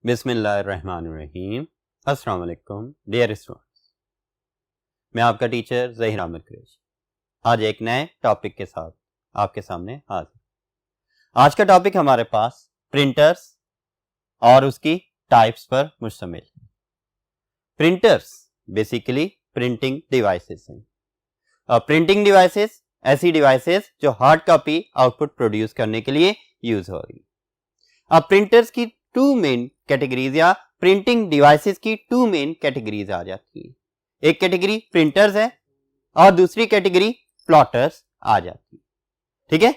बिस्मिल्लाहिर्रहमानिर्रहीम। अस्सलाम वालेकुम डियर स्टूडेंट्स, मैं आपका टीचर ज़हीर अहमद कुरैशी आज एक नए टॉपिक के साथ आपके सामने हाजिर। आज का टॉपिक हमारे पास प्रिंटर्स और उसकी टाइप्स पर मुश्तमिल है। प्रिंटर्स बेसिकली प्रिंटिंग डिवाइसेस हैं और प्रिंटिंग डिवाइसेस ऐसी डिवाइसेस जो हार्ड कॉपी आउटपुट प्रोड्यूस करने के लिए यूज हो रही। अब प्रिंटर्स की टू मेन कैटेगरीज या प्रिंटिंग डिवाइसेस की टू मेन कैटेगरीज आ जाती है। एक कैटेगरी प्रिंटर्स है और दूसरी कैटेगरी प्लॉटर्स आ जाती है। ठीक है,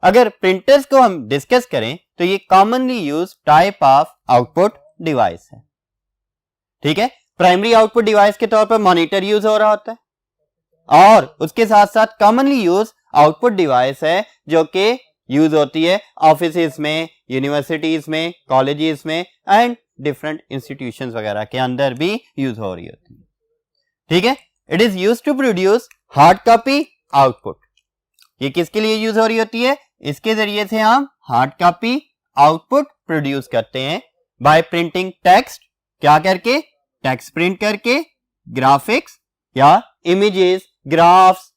अगर प्रिंटर्स को हम डिस्कस करें तो ये commonly use type of output device है। ठीक है, प्राइमरी आउटपुट डिवाइस के तौर पर मॉनिटर यूज हो रहा होता है और उसके साथ साथ कॉमनली यूज आउटपुट डिवाइस है जो कि यूज होती है ऑफिस में, यूनिवर्सिटीज में, कॉलेजेस में एंड डिफरेंट इंस्टीट्यूशंस वगैरह के अंदर भी यूज हो रही होती है। ठीक है, it is use to produce hard copy output. ये किसके लिए यूज हो रही होती है? इसके जरिए से हम हार्ड कॉपी आउटपुट प्रोड्यूस करते हैं बाय प्रिंटिंग टेक्स्ट। क्या करके? टेक्स्ट प्रिंट करके, ग्राफिक्स या इमेजेस, ग्राफ्स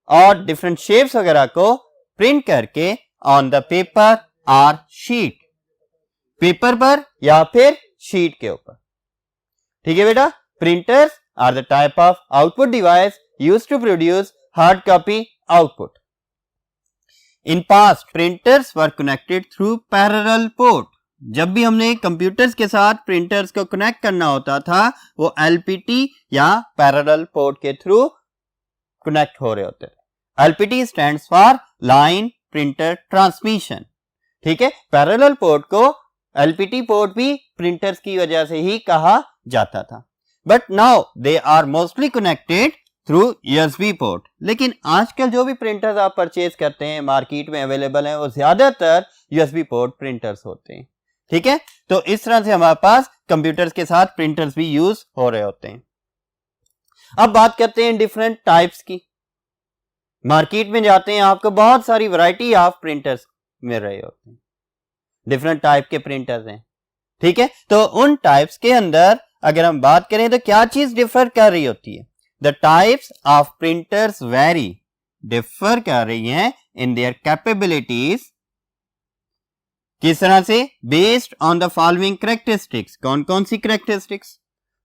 और डिफरेंट शेप्स वगैरह को प्रिंट करके ऑन द पेपर और शीट, पेपर पर या फिर शीट के ऊपर। ठीक है बेटा, printers are the type of output device used to produce hard copy output. In past printers were connected through parallel port. जब भी हमने कंप्यूटर्स के साथ प्रिंटर्स को कनेक्ट करना होता था वो एलपीटी या पैरेलल पोर्ट के थ्रू कनेक्ट हो रहे होते थे। LPT stands for line printer transmission. ठीक है, पैरेलल पोर्ट को एलपीटी पोर्ट भी प्रिंटर्स की वजह से ही कहा जाता था। But now they are mostly connected through USB port. लेकिन आजकल जो भी प्रिंटर्स आप परचेज करते हैं मार्केट में अवेलेबल हैं वो ज्यादातर यूएसबी पोर्ट प्रिंटर्स होते हैं। ठीक है, तो इस तरह से हमारे पास कंप्यूटर्स के साथ प्रिंटर्स भी यूज हो रहे होते हैं। अब बात करते हैं डिफरेंट टाइप्स की। मार्केट में जाते हैं आपको बहुत सारी वैरायटी ऑफ प्रिंटर्स मिल रहे होते हैं, डिफरेंट टाइप के प्रिंटर्स हैं। ठीक है, तो उन टाइप्स के अंदर अगर हम बात करें तो क्या चीज डिफर कर रही होती है? The types of printers very, differ कर रही हैं इन देयर कैपेबिलिटीज। किस तरह से? Based on the following characteristics. कौन कौन सी कैरेक्टरिस्टिक्स?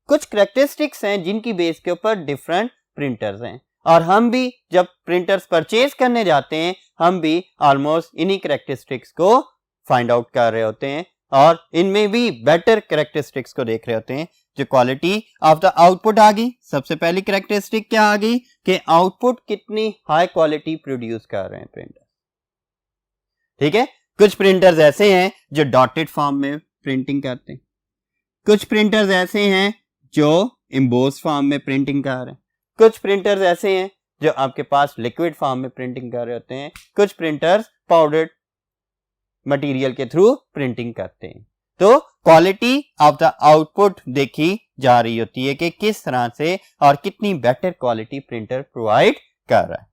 कुछ कैरेक्टरिस्टिक्स हैं जिनकी बेस के ऊपर डिफरेंट प्रिंटर्स हैं और हम भी जब प्रिंटर्स परचेज करने जाते हैं हम भी ऑलमोस्ट इन्हीं कैरेक्टरिस्टिक्स को फाइंड आउट कर रहे होते हैं और इनमें भी बेटर कैरेक्टरिस्टिक्स को देख रहे होते हैं। जो क्वालिटी ऑफ द आउटपुट आ गई, सबसे पहली कैरेक्टरिस्टिक क्या आ गई कि आउटपुट कितनी हाई क्वालिटी प्रोड्यूस कर रहे हैं प्रिंटर। ठीक है, कुछ प्रिंटर्स ऐसे हैं जो डॉटेड फॉर्म में प्रिंटिंग करते हैं, कुछ प्रिंटर्स ऐसे हैं जो एम्बोस फॉर्म में प्रिंटिंग कर रहे हैं, कुछ प्रिंटर्स ऐसे हैं जो आपके पास लिक्विड फॉर्म में प्रिंटिंग कर रहे होते हैं, कुछ प्रिंटर्स पाउडर्ड मटेरियल के थ्रू प्रिंटिंग करते हैं। तो क्वालिटी ऑफ द आउटपुट देखी जा रही होती है कि किस तरह से और कितनी बेटर क्वालिटी प्रिंटर प्रोवाइड कर रहा है।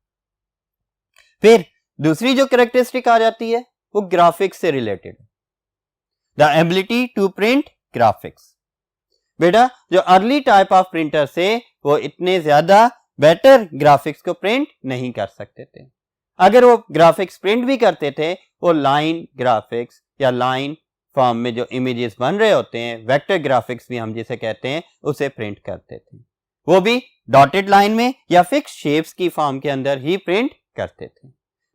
फिर दूसरी जो कैरेक्टरिस्टिक आ जाती है वो ग्राफिक्स से related, the ability to print graphics. बेटा, जो अर्ली टाइप ऑफ प्रिंटर से वो इतने ज्यादा बेटर ग्राफिक्स को प्रिंट नहीं कर सकते थे। अगर वो ग्राफिक्स प्रिंट भी करते थे वो लाइन ग्राफिक्स या लाइन फॉर्म में जो इमेजेस बन रहे होते हैं, वेक्टर ग्राफिक्स भी हम जिसे कहते हैं, उसे प्रिंट करते थे। वो भी डॉटेड लाइन में या फिक्स शेप्स की फॉर्म के अंदर ही प्रिंट करते थे।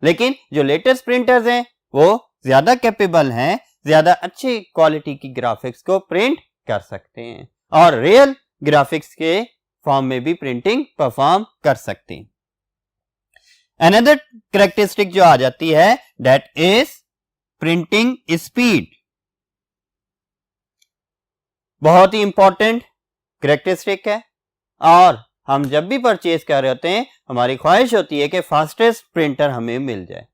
लेकिन जो लेटेस्ट प्रिंटर्स हैं वो ज्यादा कैपेबल हैं, ज्यादा अच्छी क्वालिटी की ग्राफिक्स को प्रिंट कर सकते हैं और रियल ग्राफिक्स के फॉर्म में भी प्रिंटिंग परफॉर्म कर सकते हैं। अनदर कैरेक्टरिस्टिक जो आ जाती है दैट इज प्रिंटिंग स्पीड। बहुत ही इंपॉर्टेंट कैरेक्टरिस्टिक है और हम जब भी परचेज कर रहे होते हैं हमारी ख्वाहिश होती है कि फास्टेस्ट प्रिंटर हमें मिल जाए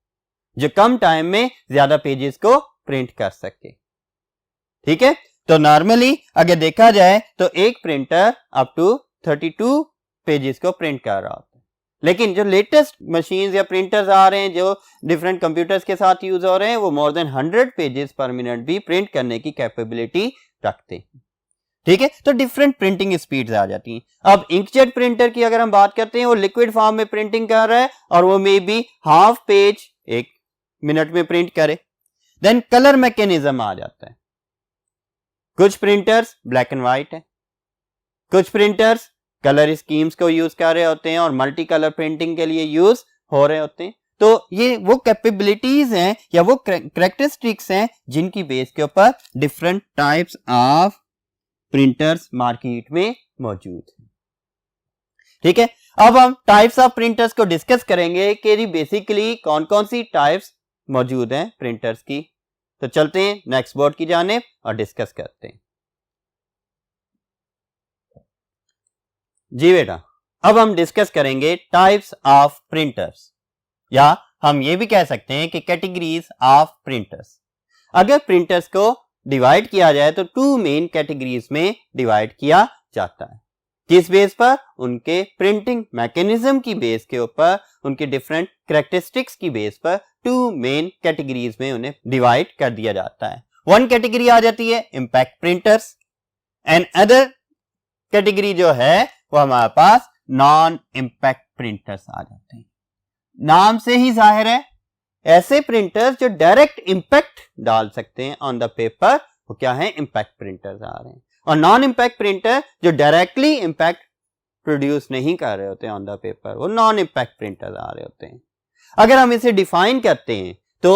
जो कम टाइम में ज्यादा पेजेस को प्रिंट कर सके। ठीक है, तो नॉर्मली अगर देखा जाए तो एक प्रिंटर अप टू 32 पेजेस को प्रिंट कर रहा होता है, लेकिन जो लेटेस्ट मशीन्स या प्रिंटर्स आ रहे हैं जो डिफरेंट कंप्यूटर्स के साथ यूज हो रहे हैं वो मोर देन 100 पेजेस पर मिनट भी प्रिंट करने की कैपेबिलिटी रखते हैं। ठीक है, तो डिफरेंट प्रिंटिंग स्पीड्स आ जाती हैं। अब इंकजेट प्रिंटर की अगर हम बात करते हैं वो लिक्विड फॉर्म में प्रिंटिंग कर रहा है और वो may be half page 1 minute में प्रिंट करे। देन कलर मैकेनिज्म आ जाता है। कुछ प्रिंटर्स ब्लैक एंड व्हाइट है, कुछ प्रिंटर्स कलर स्कीम्स को यूज कर रहे होते हैं और मल्टी कलर प्रिंटिंग के लिए यूज हो रहे होते हैं। तो ये वो कैपेबिलिटीज हैं या वो कैरेक्टरिस्टिक्स हैं जिनकी बेस के ऊपर different types of printers market में मौजूद है। ठीक है, अब हम टाइप्स ऑफ प्रिंटर्स को डिस्कस करेंगे कि बेसिकली कौन कौन सी टाइप्स मौजूद हैं प्रिंटर्स की। तो चलते हैं नेक्स्ट बोर्ड की जानिब और डिस्कस करते हैं। जी बेटा, अब हम डिस्कस करेंगे टाइप्स ऑफ प्रिंटर्स, या हम ये भी कह सकते हैं कि कैटेगरीज ऑफ प्रिंटर्स। अगर प्रिंटर्स को डिवाइड किया जाए तो 2 मेन कैटेगरीज में डिवाइड किया जाता है। किस बेस पर? उनके प्रिंटिंग मैकेनिज्म की बेस के ऊपर, उनके डिफरेंट कैरेक्टरिस्टिक्स की बेस पर 2 मेन कैटेगरीज में उन्हें डिवाइड कर दिया जाता है। वन कैटेगरी आ जाती है impact printers and other category जो है वो हमारे पास नॉन इंपैक्ट प्रिंटर्स आ जाते हैं। नाम से ही जाहिर है ऐसे प्रिंटर्स जो डायरेक्ट इंपैक्ट डाल सकते हैं ऑन द पेपर वो क्या है? इंपैक्ट प्रिंटर्स आ रहे हैं। और नॉन इंपैक्ट प्रिंटर जो डायरेक्टली इंपैक्ट प्रोड्यूस नहीं कर रहे होते ऑन द पेपर वो नॉन इंपैक्ट प्रिंटर्स आ रहे होते हैं। अगर हम इसे डिफाइन करते हैं तो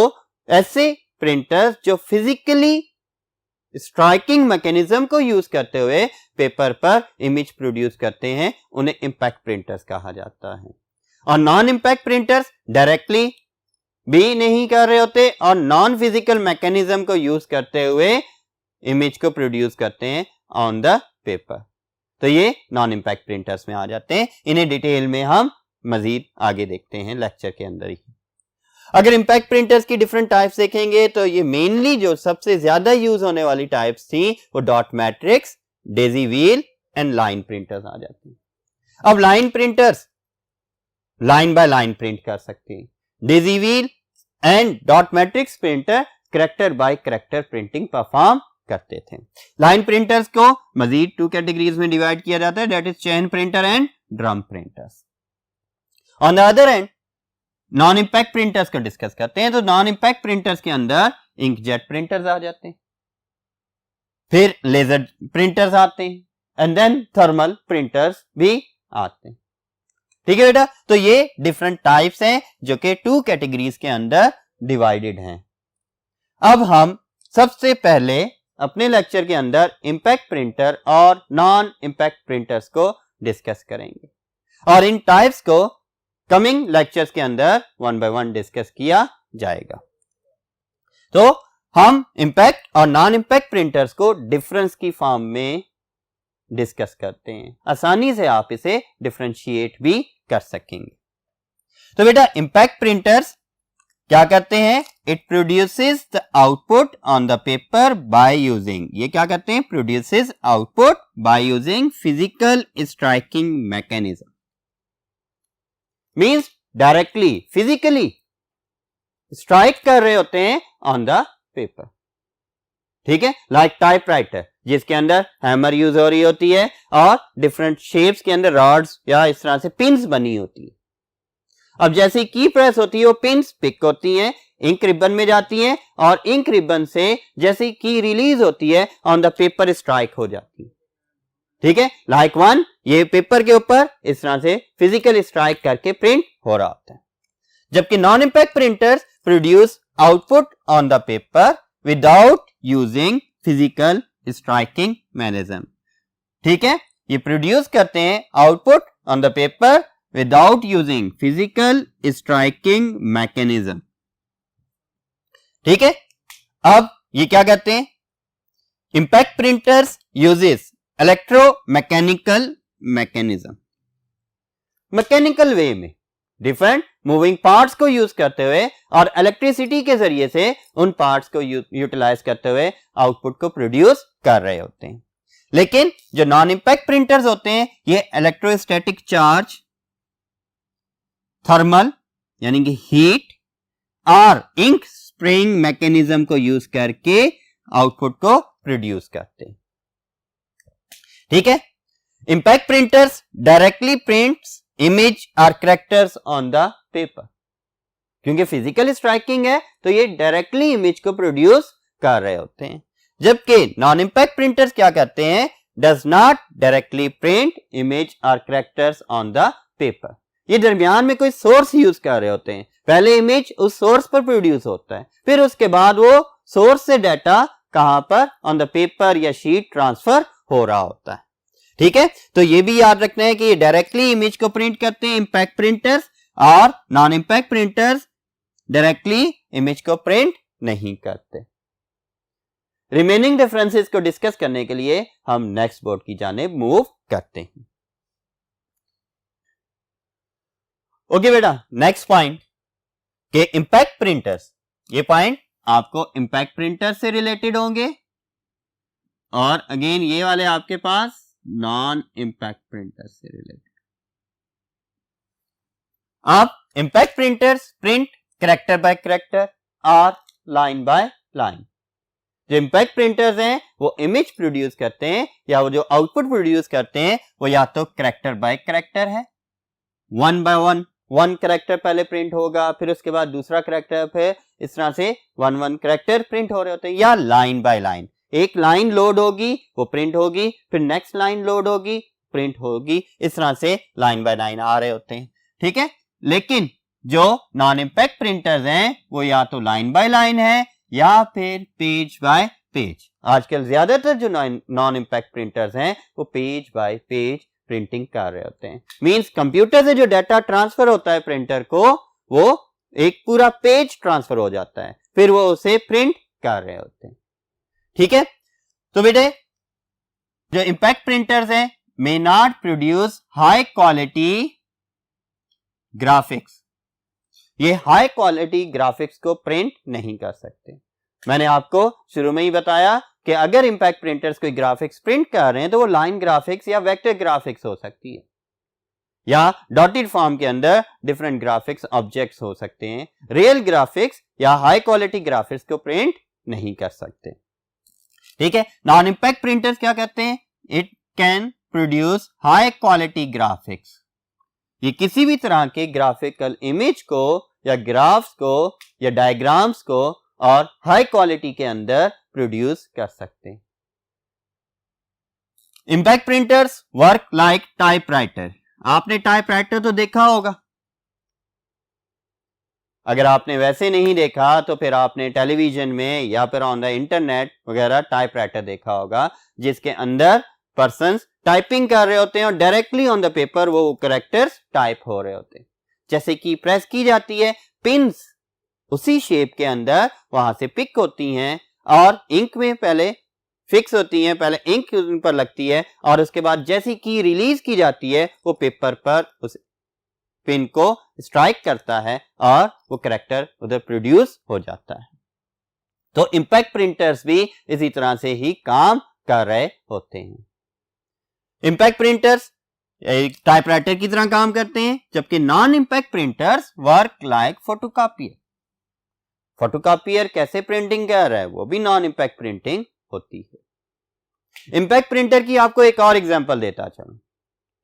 ऐसे प्रिंटर्स जो फिजिकली स्ट्राइकिंग मैकेनिज्म को यूज करते हुए पेपर पर इमेज प्रोड्यूस करते हैं उन्हें इंपैक्ट प्रिंटर्स कहा जाता है। और नॉन इंपैक्ट प्रिंटर्स डायरेक्टली भी नहीं कर रहे होते और नॉन फिजिकल मैकेनिज्म को यूज करते हुए इमेज को प्रोड्यूस करते हैं ऑन द पेपर। तो ये नॉन इंपैक्ट प्रिंटर्स में आ जाते हैं। इन्हें डिटेल में हम मजीद आगे देखते हैं लेक्चर के अंदर ही। अगर इंपैक्ट प्रिंटर्स की डिफरेंट टाइप्स देखेंगे तो ये मेनली जो सबसे ज्यादा यूज होने वाली टाइप्स थी वो dot matrix, daisy wheel and line printers आ जाती हैं। अब line printers line by line print कर सकते हैं। Daisy wheel and dot matrix printer character by character printing perform करते थे। लाइन प्रिंटर्स को मजीद 2 कैटेगरीज में डिवाइड किया जाता है, that is chain printer and drum printers. On the other and non impact printers को डिस्कस करते हैं तो नॉन इंपैक्ट प्रिंटर्स के अंदर इंकजेट प्रिंटर्स आ जाते हैं, फिर लेजर प्रिंटर्स आते हैं एंड देन थर्मल प्रिंटर्स भी आते हैं। ठीक है बेटा, तो ये डिफरेंट टाइप्स हैं जो कि 2 कैटेगरीज के अंदर डिवाइडेड हैं। अब हम सबसे पहले अपने लेक्चर के अंदर इंपैक्ट प्रिंटर और नॉन इंपैक्ट प्रिंटर्स को डिस्कस करेंगे और इन टाइप्स को कमिंग लेक्चर्स के अंदर 1 बाय 1 डिस्कस किया जाएगा। तो हम इंपैक्ट और नॉन इंपैक्ट प्रिंटर्स को डिफरेंस की फॉर्म में डिस्कस करते हैं, आसानी से आप इसे डिफरेंशिएट भी कर सकेंगे। तो बेटा इंपैक्ट प्रिंटर्स क्या करते हैं? It produces the output on the paper by using, ये क्या करते हैं? Produces output by using physical striking mechanism. Means directly physically strike कर रहे होते हैं ऑन द पेपर। ठीक है, लाइक टाइपराइटर जिसके अंदर हैमर यूज हो रही होती है और डिफरेंट शेप्स के अंदर रॉड्स या इस तरह से पिन्स बनी होती है। अब जैसे की प्रेस होती है वो पिन्स पिक होती हैं, इंक रिबन में जाती हैं और इंक रिबन से जैसे की रिलीज होती है ऑन द पेपर स्ट्राइक हो जाती है। ठीक है, लाइक वन, ये पेपर के ऊपर इस तरह से फिजिकल स्ट्राइक करके प्रिंट हो रहा होता है। जबकि non impact printers produce output on the paper without using physical striking mechanism. ठीक है, ये प्रोड्यूस करते हैं output on the paper without using physical striking mechanism. ठीक है, अब ये क्या करते हैं? Impact printers uses electromechanical mechanism. Mechanical वे में डिफरेंट मूविंग पार्ट्स को यूज करते हुए और इलेक्ट्रिसिटी के जरिए से उन पार्ट्स को यूटिलाइज करते हुए आउटपुट को प्रोड्यूस कर रहे होते हैं। लेकिन जो नॉन इंपैक्ट प्रिंटर्स होते हैं ये इलेक्ट्रोस्टैटिक चार्ज थर्मल यानी कि हीट और इंक स्प्रेइंग मैकेनिज्म को यूज करके आउटपुट को प्रोड्यूस करते हैं। ठीक है, impact printers directly prints image और कैरेक्टर्स ऑन द पेपर। क्योंकि फिजिकल स्ट्राइकिंग है तो ये डायरेक्टली इमेज को प्रोड्यूस कर रहे होते हैं, जबकि नॉन इंपैक्ट प्रिंटर्स क्या करते हैं, does not directly print image और कैरेक्टर्स ऑन द पेपर। ये दरमियान में कोई सोर्स यूज कर रहे होते हैं, पहले इमेज उस सोर्स पर प्रोड्यूस होता है, फिर उसके बाद वो सोर्स से डाटा कहां पर, ऑन द पेपर या शीट ट्रांसफर हो रहा होता है। ठीक है, तो ये भी याद रखना है कि ये डायरेक्टली इमेज को प्रिंट करते हैं इंपैक्ट प्रिंटर्स, और non impact printers directly image को प्रिंट नहीं करते। रिमेनिंग डिफरेंसेस को डिस्कस करने के लिए हम नेक्स्ट बोर्ड की जानिब मूव करते हैं। ओके बेटा, नेक्स्ट पॉइंट के इंपैक्ट प्रिंटर्स, ये पॉइंट आपको इंपैक्ट प्रिंटर से रिलेटेड होंगे, और अगेन ये वाले आपके पास नॉन इंपैक्ट प्रिंटर से रिलेटेड। आप impact printers print character by character और लाइन बाय लाइन। जो इंपैक्ट प्रिंटर्स हैं वो इमेज प्रोड्यूस करते हैं, या वो जो आउटपुट प्रोड्यूस करते हैं वो या तो कैरेक्टर बाय कैरेक्टर है, वन बाय वन कैरेक्टर पहले प्रिंट होगा, फिर उसके बाद दूसरा कैरेक्टर, फिर इस तरह से वन कैरेक्टर प्रिंट हो रहे होते हैं, या लाइन बाय लाइन। एक लाइन लोड होगी वो प्रिंट होगी, फिर नेक्स्ट लाइन लोड होगी प्रिंट होगी, इस तरह से लाइन बाय लाइन आ रहे होते हैं। ठीक है, लेकिन जो नॉन इंपैक्ट प्रिंटर्स हैं वो या तो लाइन बाय लाइन है या फिर पेज बाय पेज। आजकल ज्यादातर जो नॉन इंपैक्ट प्रिंटर्स हैं वो पेज बाय पेज प्रिंटिंग कर रहे होते हैं। मींस कंप्यूटर से जो डाटा ट्रांसफर होता है प्रिंटर को, वो एक पूरा पेज ट्रांसफर हो जाता है, फिर वो उसे प्रिंट कर रहे होते हैं। ठीक है, तो बेटे जो इंपैक्ट प्रिंटर्स हैं may not produce high quality graphics, ये हाई क्वालिटी ग्राफिक्स को प्रिंट नहीं कर सकते। मैंने आपको शुरू में ही बताया कि अगर इंपैक्ट प्रिंटर्स कोई ग्राफिक्स प्रिंट कर रहे हैं तो वो लाइन ग्राफिक्स या वेक्टर ग्राफिक्स हो सकती है, या डॉटेड फॉर्म के अंदर डिफरेंट ग्राफिक्स ऑब्जेक्ट्स हो सकते हैं। रियल ग्राफिक्स या हाई क्वालिटी ग्राफिक्स को प्रिंट नहीं कर सकते। ठीक है, नॉन इंपैक्ट प्रिंटर्स क्या कहते हैं, it can produce high quality graphics. ये किसी भी तरह के ग्राफिकल इमेज को या ग्राफ्स को या डायग्राम्स को और हाई क्वालिटी के अंदर प्रोड्यूस कर सकते हैं। Impact printers work like typewriter. आपने टाइपराइटर तो देखा होगा, अगर आपने वैसे नहीं देखा तो फिर आपने टेलीविजन में या फिर ऑन द इंटरनेट वगैरह टाइपराइटर देखा होगा, जिसके अंदर पर्सन्स टाइपिंग कर रहे होते हैं और डायरेक्टली ऑन द पेपर वो कैरेक्टर्स टाइप हो रहे होते हैं। जैसे कि प्रेस की जाती है, पिन्स उसी शेप के अंदर वहां से पिक होती हैं और इंक में पहले फिक्स होती हैं, पहले इंक उन पर लगती है और उसके बाद जैसी की रिलीज की जाती है वो पेपर पर उस पिन को स्ट्राइक करता है और वो कैरेक्टर उधर प्रोड्यूस हो जाता है। तो इंपैक्ट प्रिंटर्स भी इसी तरह से ही काम कर रहे होते हैं। इंपैक्ट प्रिंटर्स टाइपराइटर की तरह काम करते हैं, जबकि non impact printers work like photocopier. Photocopier कैसे प्रिंटिंग कर रहा है, वो भी नॉन इंपैक्ट प्रिंटिंग होती है। इंपैक्ट प्रिंटर की आपको एक और एग्जांपल देता चलूं।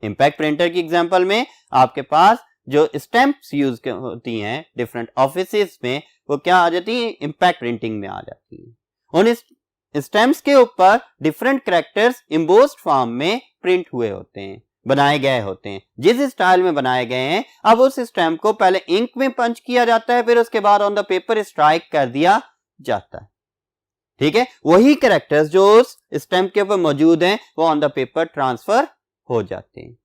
इंपैक्ट प्रिंटर की एग्जांपल में आपके पास जो स्टैंप्स यूज होती हैं डिफरेंट ऑफिसेस में, वो क्या आ जाती है, इंपैक्ट प्रिंटिंग में आ जाती है। उन स्टैंप्स के ऊपर डिफरेंट कैरेक्टर्स एम्बोस्ड फॉर्म में प्रिंट हुए होते हैं, बनाए गए होते हैं। जिस स्टाइल में बनाए गए हैं, अब उस स्टैंप को पहले इंक में पंच किया जाता है, फिर उसके बाद ऑन द पेपर स्ट्राइक कर दिया जाता है। ठीक है, वही कैरेक्टर्स जो उस स्टैंप के ऊपर मौजूद हैं वो ऑन द पेपर ट्रांसफर हो जाते हैं।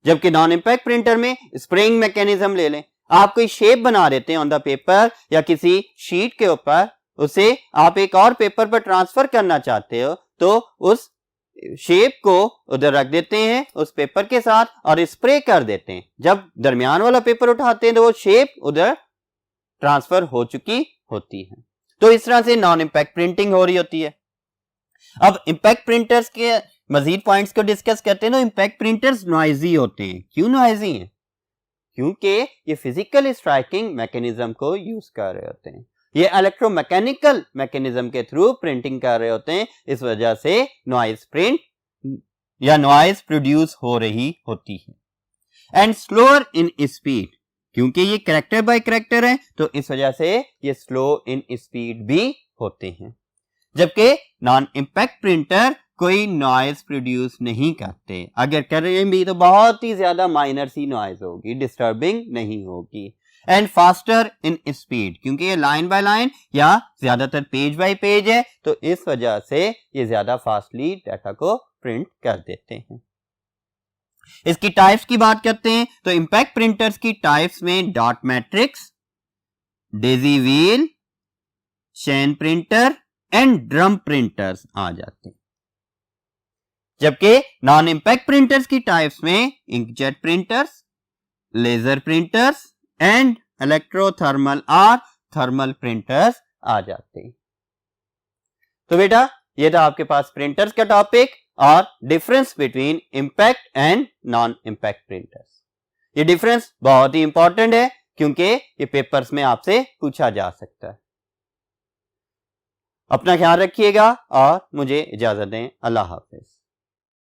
जबकि नॉन इंपैक्ट प्रिंटर में स्प्रेइंग मैकेनिज्म ले लें, आप कोई शेप बना देते हैं ऑन द पेपर या किसी शीट के ऊपर, उसे आप एक और पेपर पर ट्रांसफर करना चाहते हो तो उस शेप को उधर रख देते हैं उस पेपर के साथ और स्प्रे कर देते हैं। जब दरमियान वाला पेपर उठाते हैं तो वो शेप उधर ट्रांसफर हो चुकी होती है। तो इस तरह से नॉन इंपैक्ट प्रिंटिंग हो रही होती है। अब इंपैक्ट प्रिंटर्स के मजीद पॉइंट्स को डिस्कस करते हैं। तो इंपैक्ट प्रिंटर्स नॉइजी होते हैं। क्यों नॉइजी हैं? क्योंकि ये फिजिकल स्ट्राइकिंग मैकेनिज्म को यूज कर रहे होते हैं, ये इलेक्ट्रोमैकेनिकल मैकेनिज्म के थ्रू प्रिंटिंग कर रहे होते हैं, इस वजह से नॉइज प्रिंट या नॉइज प्रोड्यूस हो रही होती है। एंड स्लोअर इन स्पीड, क्योंकि ये कैरेक्टर बाय कैरेक्टर है तो इस वजह से ये स्लो इन स्पीड भी होते हैं। जबकि नॉन इंपैक्ट प्रिंटर कोई नॉइज प्रोड्यूस नहीं करते, अगर करें भी तो बहुत ही ज्यादा माइनर सी नॉइज होगी, डिस्टर्बिंग नहीं होगी। एंड फास्टर इन स्पीड, क्योंकि ये लाइन बाय लाइन या ज्यादातर पेज बाय पेज है तो इस वजह से ये ज्यादा फास्टली डाटा को प्रिंट कर देते हैं। इसकी टाइप्स की बात करते हैं तो इंपैक्ट प्रिंटर्स की टाइप्स में dot matrix, daisy wheel, chain printer and drum printers आ जाते हैं। जबकि नॉन इंपैक्ट प्रिंटर्स की टाइप्स में inkjet printers, laser printers and electrothermal और थर्मल प्रिंटर्स आ जाते हैं। तो बेटा ये था आपके पास प्रिंटर्स का टॉपिक और difference between impact and non impact printers. ये डिफरेंस बहुत ही इंपॉर्टेंट है क्योंकि ये पेपर्स में आपसे पूछा जा सकता है। अपना ख्याल रखिएगा और मुझे इजाजत दें। अल्लाह हाफिज।